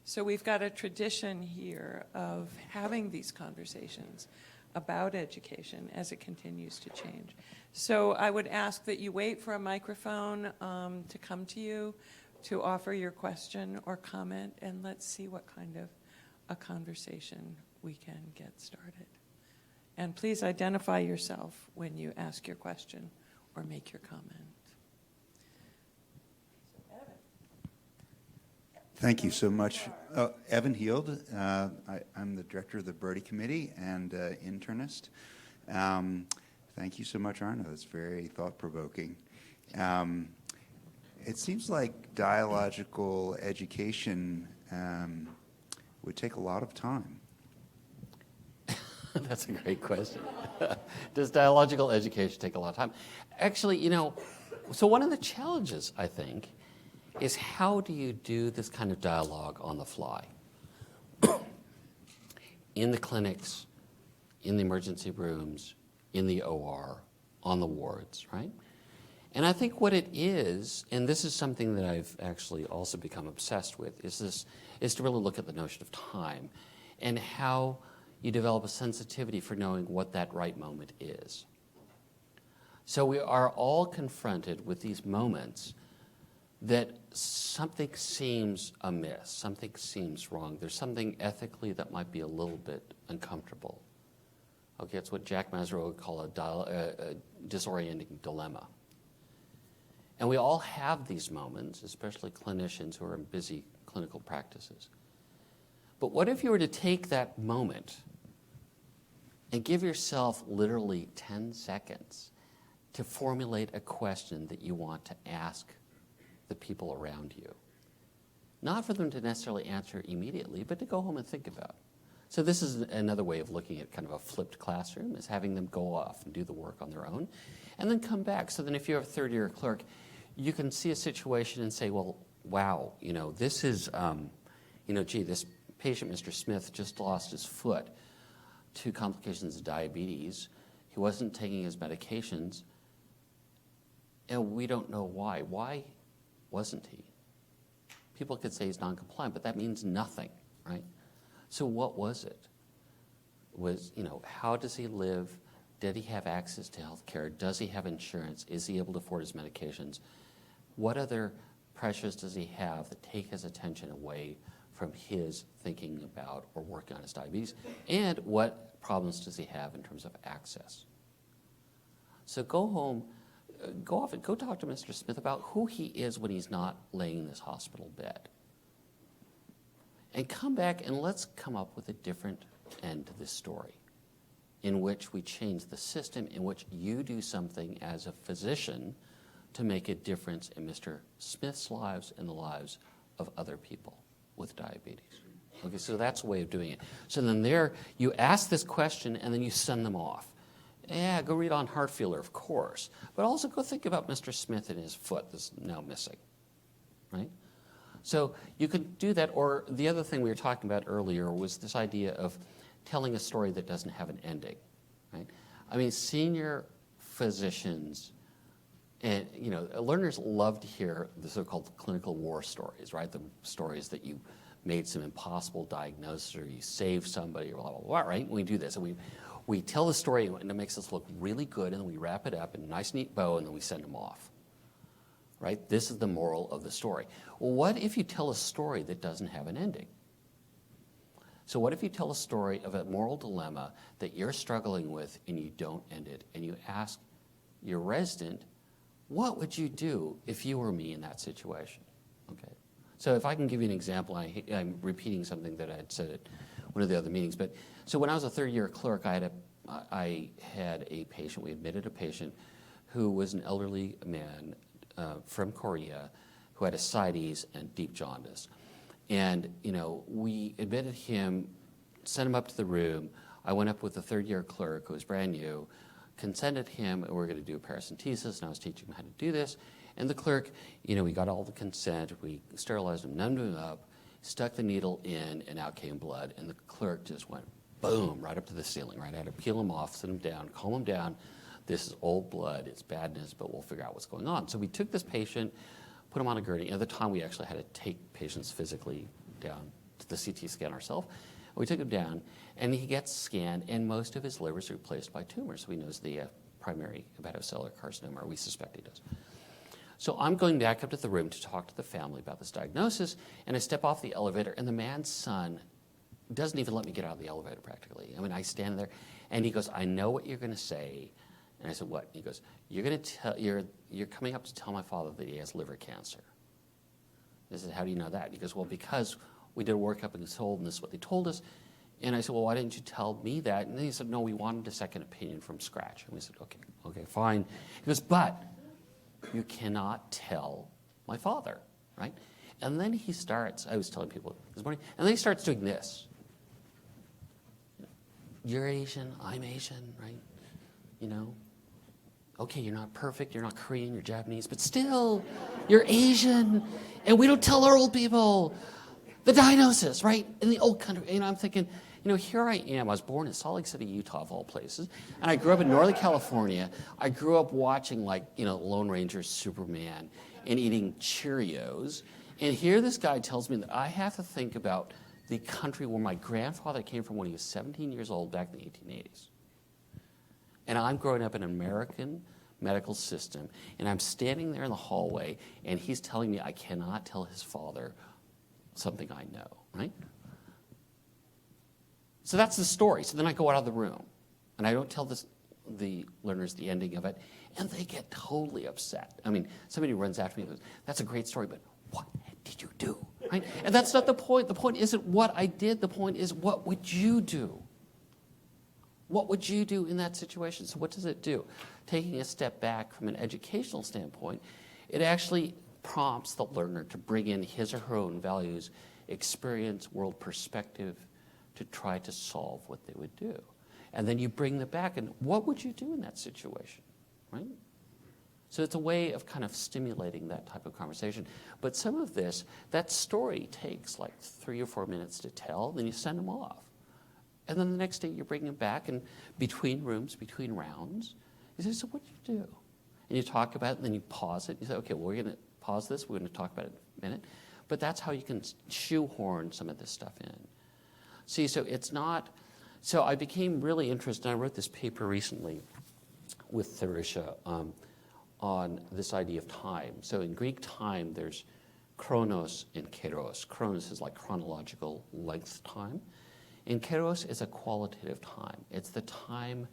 Speaker 1: So we've got a tradition here of having these conversations about education as it continues to change. So I would ask that you wait for a microphone to come to you to offer your question or comment, and let's see what kind of a conversation we can get started. And please identify yourself when you ask your question or make your comment.
Speaker 3: Thank you so much. Evan Hield. I'm the director of the Brodie Committee and internist. Thank you so much, Arno. It's very thought-provoking. It seems like dialogical education would take a lot of time.
Speaker 2: That's a great question. Does dialogical education take a lot of time? Actually, so one of the challenges, I think, is how do you do this kind of dialogue on the fly? In the clinics, in the emergency rooms, in the OR, on the wards, right? And I think what it is, and this is something that I've actually also become obsessed with, is to really look at the notion of time and how you develop a sensitivity for knowing what that right moment is. So we are all confronted with these moments that something seems amiss, something seems wrong. There's something ethically that might be a little bit uncomfortable. Okay, it's what Jack Maslow would call a disorienting dilemma. And we all have these moments, especially clinicians who are in busy clinical practices. But what if you were to take that moment and give yourself literally 10 seconds to formulate a question that you want to ask the people around you? Not for them to necessarily answer immediately, but to go home and think about. So this is another way of looking at kind of a flipped classroom, is having them go off and do the work on their own, and then come back. So then if you're a third-year clerk, you can see a situation and say, well, wow, this is, gee, this patient, Mr. Smith, just lost his foot to complications of diabetes. He wasn't taking his medications, and we don't know why. Why wasn't he? People could say he's non-compliant, but that means nothing, right? So what was it? How does he live? Did he have access to health care? Does he have insurance? Is he able to afford his medications? What other pressures does he have that take his attention away from his thinking about or working on his diabetes? And what problems does he have in terms of access? So go home, go off and go talk to Mr. Smith about who he is when he's not laying in this hospital bed. And come back and let's come up with a different end to this story, in which we change the system, in which you do something as a physician to make a difference in Mr. Smith's lives and the lives of other people with diabetes. Okay, so that's a way of doing it. So then there, you ask this question and then you send them off. Yeah, go read on Heart Feeler, of course. But also go think about Mr. Smith and his foot that's now missing, right? So you could do that, or the other thing we were talking about earlier was this idea of telling a story that doesn't have an ending, right? I mean, senior physicians and, learners love to hear the so-called clinical war stories, right? The stories that you made some impossible diagnosis or you saved somebody or blah, blah, blah, right? We do this, and we tell the story, and it makes us look really good, and then we wrap it up in a nice, neat bow, and then we send them off, right? This is the moral of the story. Well, what if you tell a story that doesn't have an ending? So what if you tell a story of a moral dilemma that you're struggling with and you don't end it, and you ask your resident, what would you do if you were me in that situation? Okay. So if I can give you an example, I'm repeating something that I had said at one of the other meetings, but so when I was a third-year clerk, I had a patient, we admitted a patient who was an elderly man from Korea who had ascites and deep jaundice. And, we admitted him, sent him up to the room. I went up with the third-year clerk who was brand new, consented him, and we were going to do a paracentesis, and I was teaching him how to do this. And the clerk, we got all the consent, we sterilized him, numbed him up, stuck the needle in, and out came blood. And the clerk just went, boom, right up to the ceiling, right? I had to peel him off, sit him down, calm him down. This is old blood, it's badness, but we'll figure out what's going on. So we took this patient, put him on a gurney. At the time, we actually had to take patients physically down to the CT scan ourselves. We took him down, and he gets scanned, and most of his liver is replaced by tumors. So he knows the primary hepatocellular carcinoma, or we suspect he does. So I'm going back up to the room to talk to the family about this diagnosis, and I step off the elevator, and the man's son doesn't even let me get out of the elevator practically. I mean, I stand there, and he goes, I know what you're going to say. And I said, what? He goes, you're coming up to tell my father that he has liver cancer. I said, how do you know that? He goes, well, because we did a workup and and this is what they told us. And I said, well, why didn't you tell me that? And then he said, no, we wanted a second opinion from scratch. And we said, okay, fine. He goes, but you cannot tell my father, right? And then he starts, I was telling people this morning, and then he starts doing this. You're Asian, I'm Asian, right? Okay, you're not perfect, you're not Korean, you're Japanese, but still, you're Asian, and we don't tell our old people the diagnosis, right? In the old country, I'm thinking, here I am. I was born in Salt Lake City, Utah, of all places, and I grew up in Northern California. I grew up watching, Lone Ranger, Superman, and eating Cheerios, and here this guy tells me that I have to think about the country where my grandfather came from when he was 17 years old back in the 1880s. And I'm growing up in an American medical system, and I'm standing there in the hallway, and he's telling me I cannot tell his father something I know, right? So that's the story. So then I go out of the room, and I don't tell the learners the ending of it, and they get totally upset. I mean, somebody runs after me and goes, that's a great story, but what did you do? Right? And that's not the point. The point isn't what I did. The point is, what would you do? What would you do in that situation? So what does it do? Taking a step back from an educational standpoint, it actually prompts the learner to bring in his or her own values, experience, world perspective to try to solve what they would do. And then you bring them back, and what would you do in that situation, right? So it's a way of kind of stimulating that type of conversation. But some of this, that story takes 3 or 4 minutes to tell, then you send them off. And then the next day you bring them back, and between rooms, between rounds, you say, so what did you do? And you talk about it, and then you pause it. You say, okay, well, we're going to pause this. We're going to talk about it in a minute. But that's how you can shoehorn some of this stuff in. See, so it's not... So I became really interested, and I wrote this paper recently with Theresia on this idea of time. So in Greek time, there's chronos and kairos. Chronos is like chronological length time. And kairos is a qualitative time. It's the time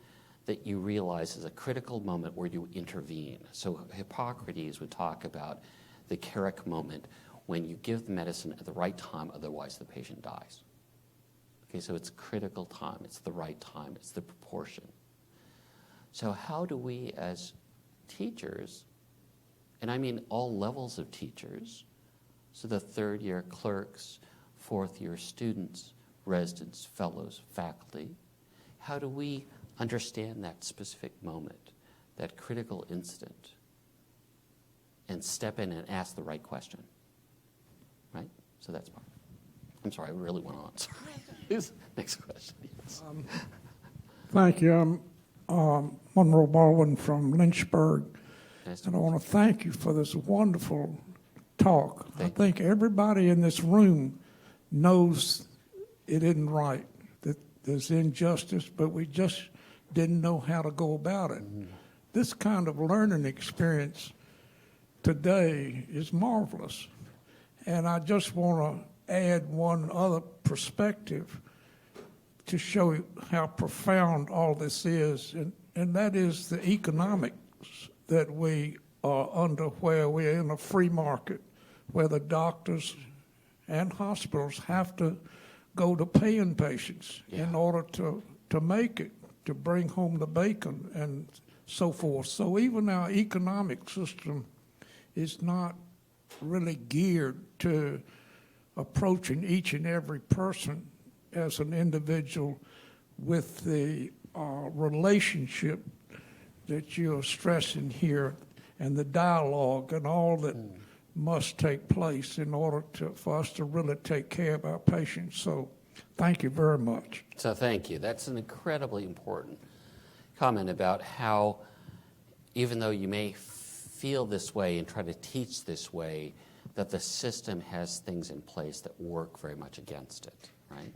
Speaker 2: that you realize is a critical moment where you intervene. So Hippocrates would talk about the kairos moment when you give the medicine at the right time, otherwise the patient dies. Okay, so it's critical time. It's the right time. It's the proportion. So how do we as teachers, and I mean all levels of teachers, so the third-year clerks, fourth-year students, residents, fellows, faculty, how do we understand that specific moment, that critical incident, and step in and ask the right question, right? So that's part. I'm sorry, I really went on. Sorry. Next question. Yes.
Speaker 4: Thank you. I'm Monroe Baldwin from Lynchburg,
Speaker 2: Nice to
Speaker 4: and I
Speaker 2: meet you.
Speaker 4: want to thank you for this wonderful talk.
Speaker 2: Thank
Speaker 4: I think everybody in this room knows it isn't right, that there's injustice, but we just didn't know how to go about it. This kind of learning experience today is marvelous, and I just want to add one other perspective to show you how profound all this is, and that is the economics that we are under, where we're in a free market, where the doctors and hospitals have to go to paying patients in order to make it, to bring home the bacon and so forth. So even our economic system is not really geared to approaching each and every person as an individual with the relationship that you're stressing here, and the dialogue and all that must take place in order for us to really take care of our patients. So thank you very much.
Speaker 2: So thank you. That's an incredibly important comment about how, even though you may feel this way and try to teach this way, that the system has things in place that work very much against it, right?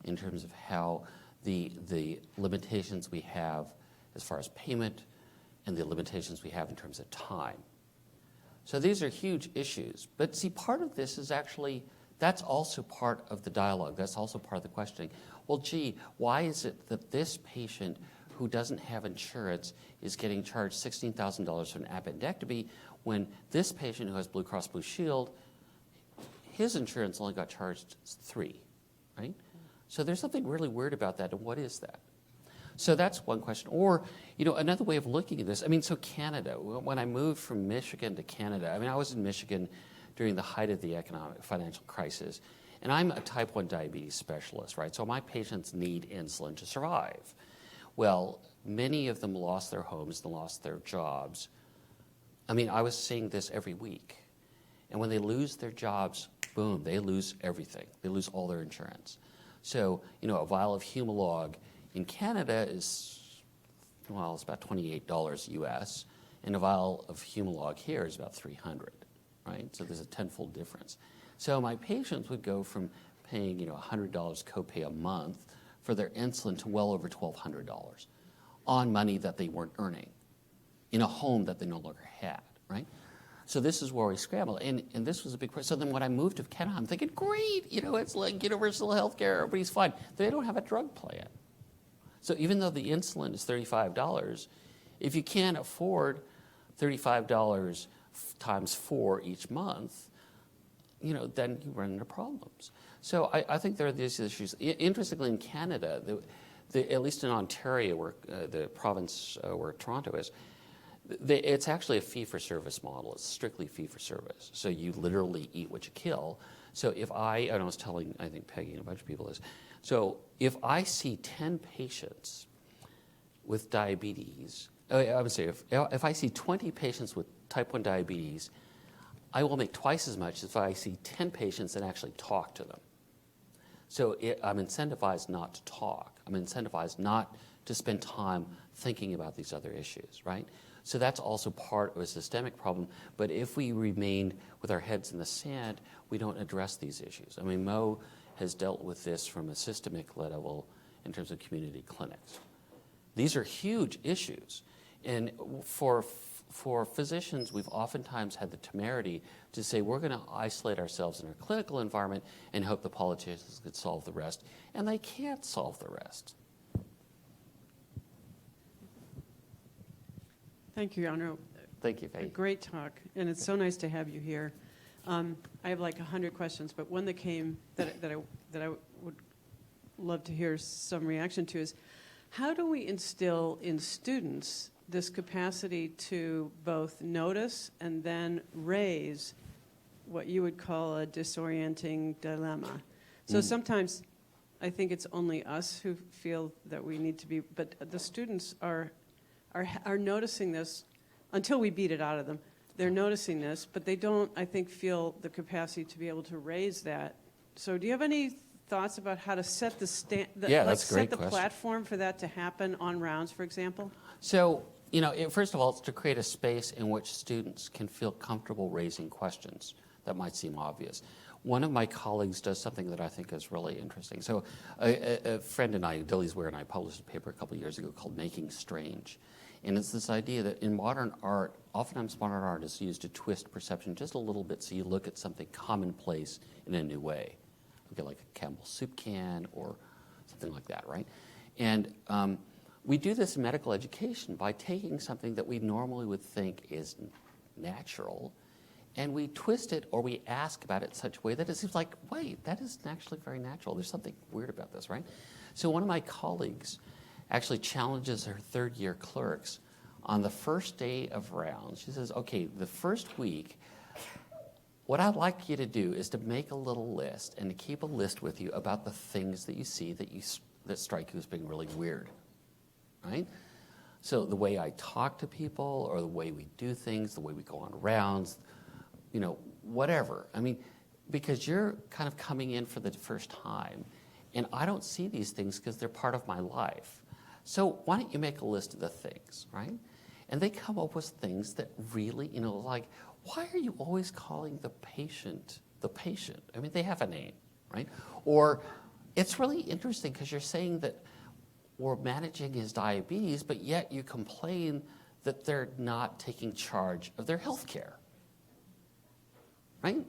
Speaker 2: In terms of how the limitations we have as far as payment and the limitations we have in terms of time. So these are huge issues. But see, part of this is actually, that's also part of the dialogue. That's also part of the questioning. Well, gee, why is it that this patient who doesn't have insurance is getting charged $16,000 for an appendectomy when this patient who has Blue Cross Blue Shield, his insurance only got charged $3,000, right? So there's something really weird about that, and what is that? So that's one question. Or, another way of looking at this, so Canada, when I moved from Michigan to Canada, I was in Michigan during the height of the economic financial crisis, and I'm a type 1 diabetes specialist, right? So my patients need insulin to survive. Well, many of them lost their homes and lost their jobs. I was seeing this every week. And when they lose their jobs, boom, they lose everything. They lose all their insurance. So, a vial of Humalog in Canada is, it's about $28 US, and a vial of Humalog here is about $300, right? So there's a tenfold difference. So my patients would go from paying, $100 copay a month for their insulin to well over $1,200 on money that they weren't earning in a home that they no longer had, right? So this is where we scrambled, and this was a big question. So then when I moved to Canada, I'm thinking, great, it's like universal health care, everybody's fine. They don't have a drug plan. So even though the insulin is $35, if you can't afford $35 times 4 each month, then you run into problems. So I think there are these issues. Interestingly, in Canada, at least in Ontario, where the province where Toronto is, it's actually a fee-for-service model. It's strictly fee-for-service. So you literally eat what you kill. So and I was telling, I think Peggy and a bunch of people this, so if I see 10 patients with diabetes, I would say if I see 20 patients with type 1 diabetes, I will make twice as much as if I see 10 patients and actually talk to them. So I'm incentivized not to talk. I'm incentivized not to spend time thinking about these other issues, right? So that's also part of a systemic problem. But if we remain with our heads in the sand, we don't address these issues. Mo has dealt with this from a systemic level in terms of community clinics. These are huge issues. And for physicians, we've oftentimes had the temerity to say we're going to isolate ourselves in our clinical environment and hope the politicians could solve the rest. And they can't solve the rest.
Speaker 5: Thank you, Arno.
Speaker 2: Thank you,
Speaker 5: A
Speaker 2: Faye.
Speaker 5: great talk, and it's so nice to have you here. I have like 100 questions, but one that came that I would love to hear some reaction to is, how do we instill in students this capacity to both notice and then raise what you would call a disorienting dilemma? So sometimes I think it's only us who feel that we need to be, but the students are noticing this until we beat it out of them. They're noticing this, but they don't, I think, feel the capacity to be able to raise that. So do you have any thoughts about how to set the
Speaker 2: that's a great
Speaker 5: set the
Speaker 2: question.
Speaker 5: platform for that to happen on rounds, for example?
Speaker 2: So, first of all, it's to create a space in which students can feel comfortable raising questions that might seem obvious. One of my colleagues does something that I think is really interesting. So a friend and I, Dilly's Ware and I, published a paper a couple of years ago called Making Strange. And it's this idea that in modern art, oftentimes modern art is used to twist perception just a little bit so you look at something commonplace in a new way. Okay, like a Campbell's soup can or something like that, right? And we do this in medical education by taking something that we normally would think is natural, and we twist it or we ask about it in such a way that it seems like, wait, that is actually very natural. There's something weird about this, right? So one of my colleagues actually challenges her third-year clerks on the first day of rounds. She says, okay, the first week, what I'd like you to do is to make a little list and to keep a list with you about the things that you see that strike you as being really weird, right? So the way I talk to people or the way we do things, the way we go on rounds, whatever. I mean, because you're kind of coming in for the first time, and I don't see these things because they're part of my life. So why don't you make a list of the things, right? And they come up with things that really, like, why are you always calling the patient the patient? I mean, they have a name, right? Or it's really interesting because you're saying that we're managing his diabetes, but yet you complain that they're not taking charge of their health care, right?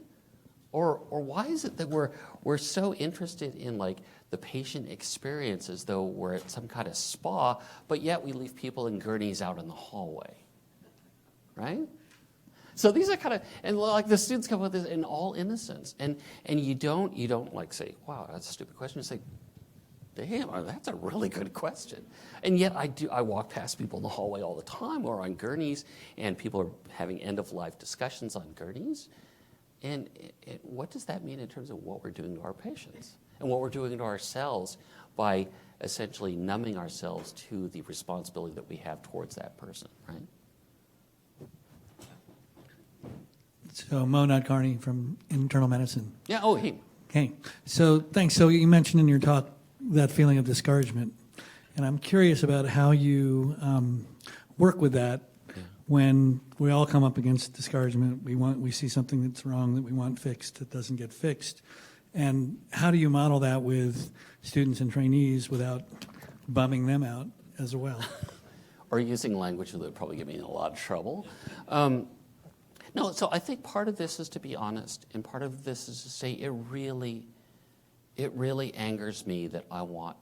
Speaker 2: Or why is it that we're so interested in like the patient experience as though we're at some kind of spa, but yet we leave people in gurneys out in the hallway, right? So these are kind of, and like the students come up with this in all innocence, and you don't like say, wow, that's a stupid question. You say, damn, that's a really good question. And yet I walk past people in the hallway all the time or on gurneys, and people are having end-of-life discussions on gurneys. And what does that mean in terms of what we're doing to our patients and what we're doing to ourselves by essentially numbing ourselves to the responsibility that we have towards that person, right?
Speaker 6: So Mo Nadkarni from Internal Medicine.
Speaker 2: Yeah, oh, hey.
Speaker 6: Okay, so thanks. So you mentioned in your talk that feeling of discouragement, and I'm curious about how you work with that when we all come up against discouragement. We see something that's wrong that we want fixed that doesn't get fixed, and how do you model that with students and trainees without bumming them out as well?
Speaker 2: Or using language that would probably get me in a lot of trouble. No, so I think part of this is to be honest, and part of this is to say it really angers me that I want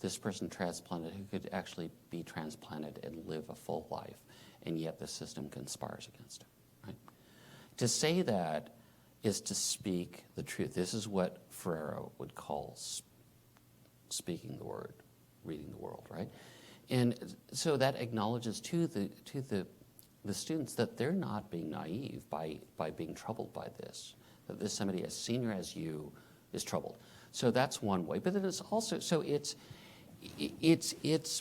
Speaker 2: this person transplanted who could actually be transplanted and live a full life, and yet the system conspires against him, right? To say that is to speak the truth. This is what Ferrero would call speaking the word, reading the world, right? And so that acknowledges to the students that they're not being naive by being troubled by this, that this somebody as senior as you is troubled. So that's one way. But then it's also, so it's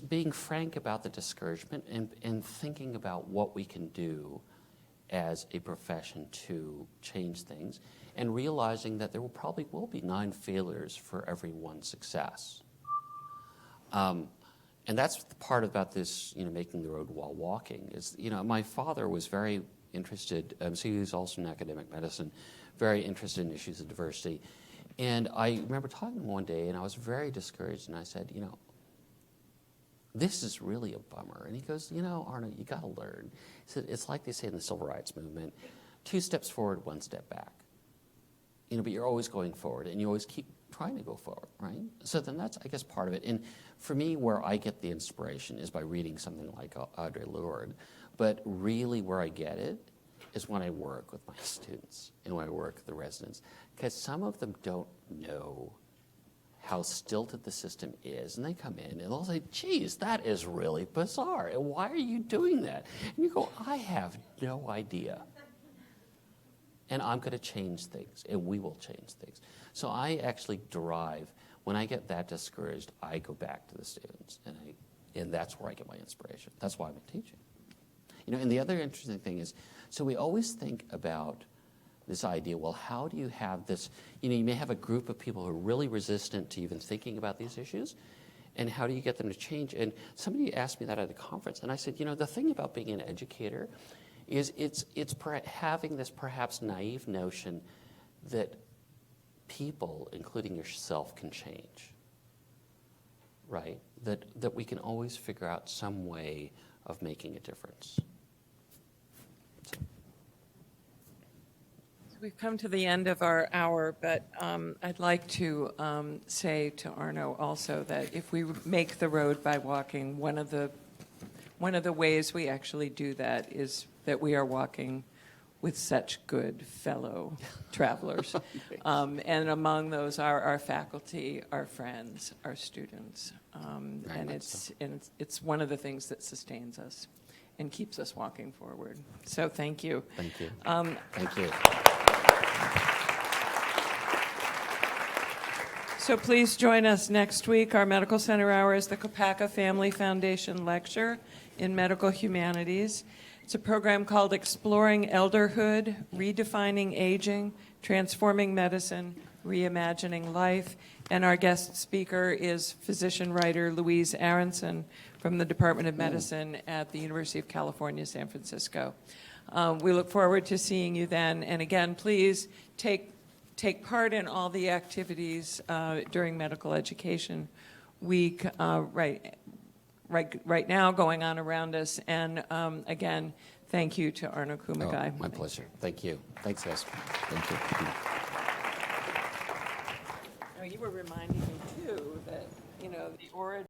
Speaker 2: being frank about the discouragement and thinking about what we can do as a profession to change things, and realizing that there probably will be 9 failures for every 1 success. And that's the part about this, making the road while walking is, my father was very interested, so he was also in academic medicine, very interested in issues of diversity. And I remember talking to him one day, and I was very discouraged, and I said, this is really a bummer. And he goes, Arno, you got to learn. He said, it's like they say in the civil rights movement, 2 steps forward, 1 step back. But you're always going forward, and you always keep trying to go forward, right? So then that's, I guess, part of it. And for me, where I get the inspiration is by reading something like Audre Lorde, but really where I get it is when I work with my students and when I work with the residents, because some of them don't know how stilted the system is, and they come in and they'll say, geez, that is really bizarre, and why are you doing that? And you go, I have no idea. And I'm going to change things, and we will change things. So I actually derive When I get that discouraged, I go back to the students, and that's where I get my inspiration. That's why I'm teaching. And the other interesting thing is, so we always think about this idea, well, how do you have this, you may have a group of people who are really resistant to even thinking about these issues, and how do you get them to change? And somebody asked me that at a conference, and I said, the thing about being an educator is it's having this perhaps naive notion that people, including yourself, can change, right? That we can always figure out some way of making a difference. So.
Speaker 1: We've come to the end of our hour, but I'd like to say to Arno also that if we make the road by walking, one of the ways we actually do that is that we are walking with such good fellow travelers. And among those are our faculty, our friends, our students. And it's one of the things that sustains us and keeps us walking forward. So thank you.
Speaker 2: Thank you. Thank you.
Speaker 1: So please join us next week. Our Medical Center Hour is the Kopaka Family Foundation Lecture in Medical Humanities. It's a program called Exploring Elderhood, Redefining Aging, Transforming Medicine, Reimagining Life. And our guest speaker is physician-writer Louise Aronson from the Department of Medicine at the University of California, San Francisco. We look forward to seeing you then. And again, please take part in all the activities during Medical Education Week right now going on around us. And again, thank you to Arno Kumagai.
Speaker 2: Oh, my pleasure. Thank you. Thanks, guys. Thank you.
Speaker 1: You were reminding me, too, that, the origin